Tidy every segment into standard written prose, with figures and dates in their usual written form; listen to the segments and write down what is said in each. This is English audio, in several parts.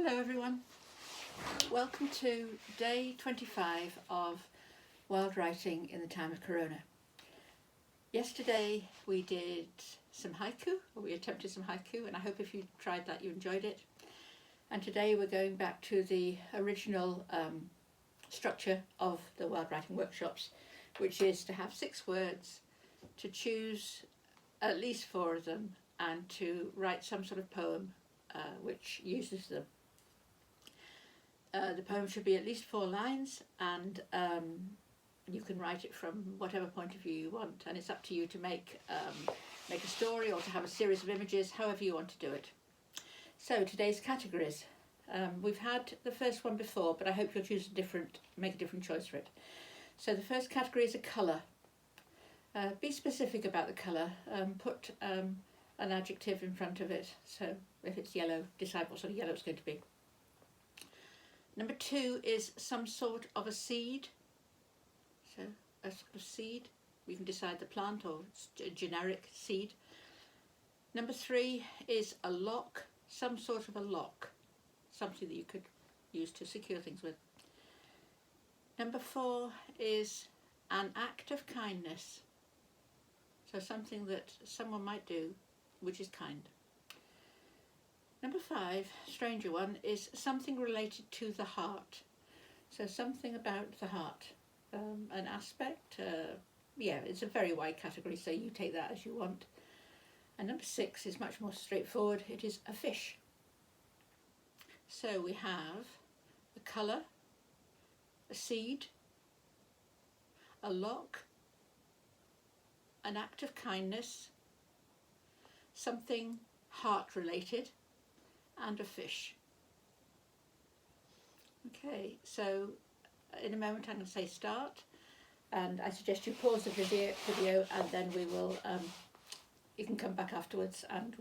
Hello everyone, welcome to day 25 of Wild Writing in the Time of Corona. Yesterday we did some haiku, or we attempted some haiku, and I hope if you tried that you enjoyed it. And today we're going back to the original structure of the Wild Writing workshops, which is to have 6 words, to choose at least 4 of them, and to write some sort of poem which uses them. The poem should be at least 4 lines, and you can write it from whatever point of view you want, and it's up to you to make a story or to have a series of images, however you want to do it. So today's categories. We've had the first one before, but I hope you'll make a different choice for it. So the first category is a colour. Be specific about the colour. Put an adjective in front of it. So if it's yellow, decide what sort of yellow it's going to be. Number 2 is some sort of a seed. So a sort of seed. You can decide the plant or a generic seed. Number 3 is a lock, some sort of a lock, something that you could use to secure things with. Number 4 is an act of kindness. So something that someone might do which is kind. Number 5, stranger one, is something related to the heart. So something about the heart, an aspect. Yeah, it's a very wide category, so you take that as you want. And number 6 is much more straightforward. It is a fish. So we have a colour, a seed, a lock, an act of kindness, something heart related, and a fish. Okay, so in a moment I'm going to say start, and I suggest you pause the video and then we will you can come back afterwards and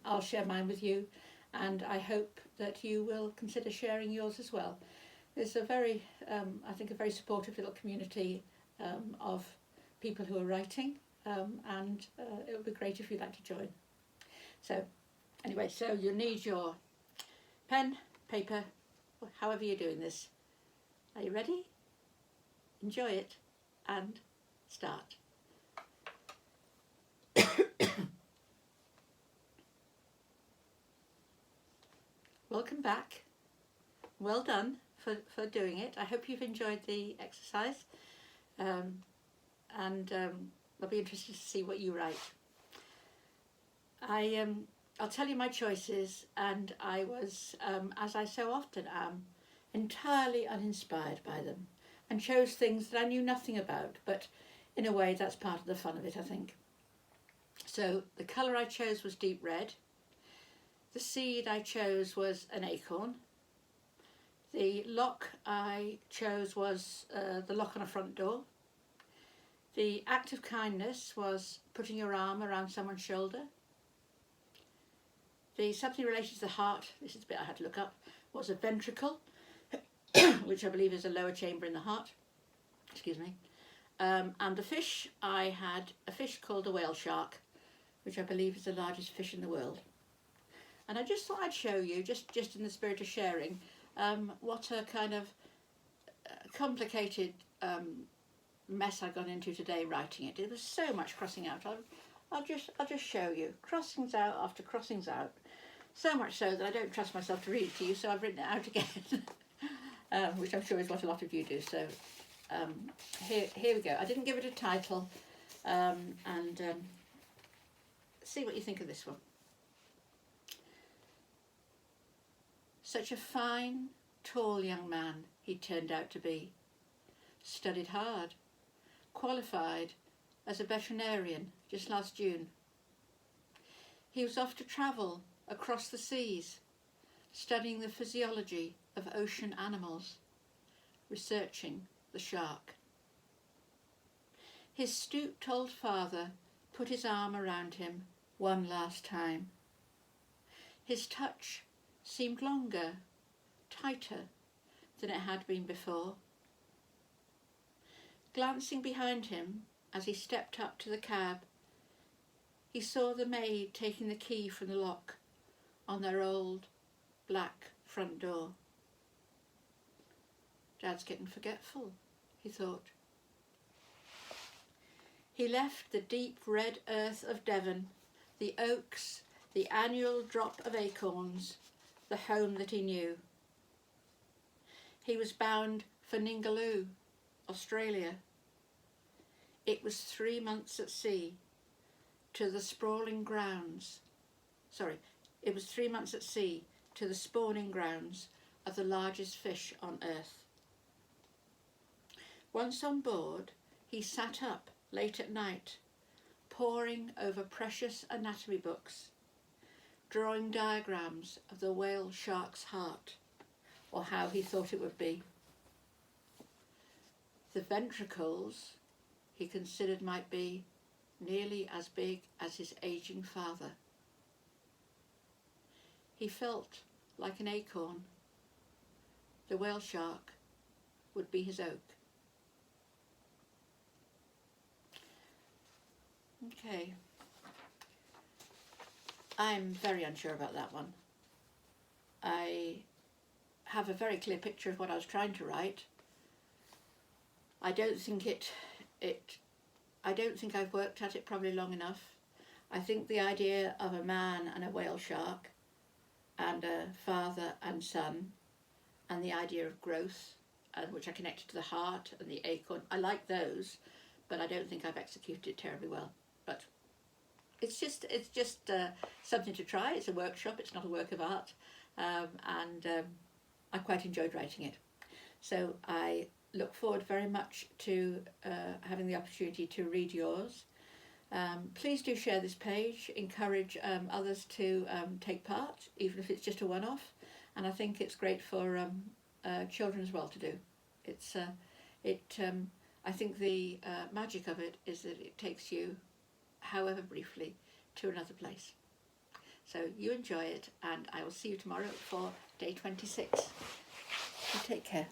I'll share mine with you, and I hope that you will consider sharing yours as well. There's a very I think a very supportive little community of people who are writing, and it would be great if you'd like to join. So anyway, so you'll need your pen, paper, however you're doing this. Are you ready? Enjoy it and start. Welcome back. Well done for doing it. I hope you've enjoyed the exercise, and I'll be interested to see what you write. I'll tell you my choices, and I was, as I so often am, entirely uninspired by them, and chose things that I knew nothing about, but in a way that's part of the fun of it, I think. So the colour I chose was deep red. The seed I chose was an acorn. The lock I chose was the lock on a front door. The act of kindness was putting your arm around someone's shoulder. The something related to the heart, this is the bit I had to look up, was a ventricle, which I believe is a lower chamber in the heart. Excuse me. And the fish, I had a fish called a whale shark, which I believe is the largest fish in the world. And I just thought I'd show you, just in the spirit of sharing, what a kind of complicated mess I got into today writing it. It was so much crossing out. I'll just show you, crossings out after crossings out, so much so that I don't trust myself to read it to you, so I've written it out again, which I'm sure is what a lot of you do. So here we go. I didn't give it a title, and see what you think of this one. Such a fine, tall young man he turned out to be. Studied hard, qualified as a veterinarian just last June. He was off to travel across the seas, studying the physiology of ocean animals, researching the shark. His stooped old father put his arm around him one last time. His touch seemed longer, tighter than it had been before. Glancing behind him as he stepped up to the cab, he saw the maid taking the key from the lock on their old black front door. Dad's getting forgetful, he thought. He left the deep red earth of Devon, the oaks, the annual drop of acorns, the home that he knew. He was bound for Ningaloo, Australia. It was 3 months at sea, to the sprawling grounds. It was 3 months at sea, to the spawning grounds of the largest fish on earth. Once on board, he sat up late at night, poring over precious anatomy books, drawing diagrams of the whale shark's heart, or how he thought it would be. The ventricles, he considered, might be nearly as big as his ageing father. He felt like an acorn. The whale shark would be his oak. Okay. I'm very unsure about that one. I have a very clear picture of what I was trying to write. I don't think I don't think I've worked at it probably long enough. I think the idea of a man and a whale shark and a father and son and the idea of growth, which I connected to the heart and the acorn, I like those, but I don't think I've executed it terribly well. But it's just something to try. It's a workshop, it's not a work of art, and I quite enjoyed writing it. So I look forward very much to having the opportunity to read yours. Please do share this page, encourage others to take part, even if it's just a one-off, and I think it's great for children as well to do. I think the magic of it is that it takes you, however briefly, to another place. So you enjoy it, and I will see you tomorrow for day 26. You take care.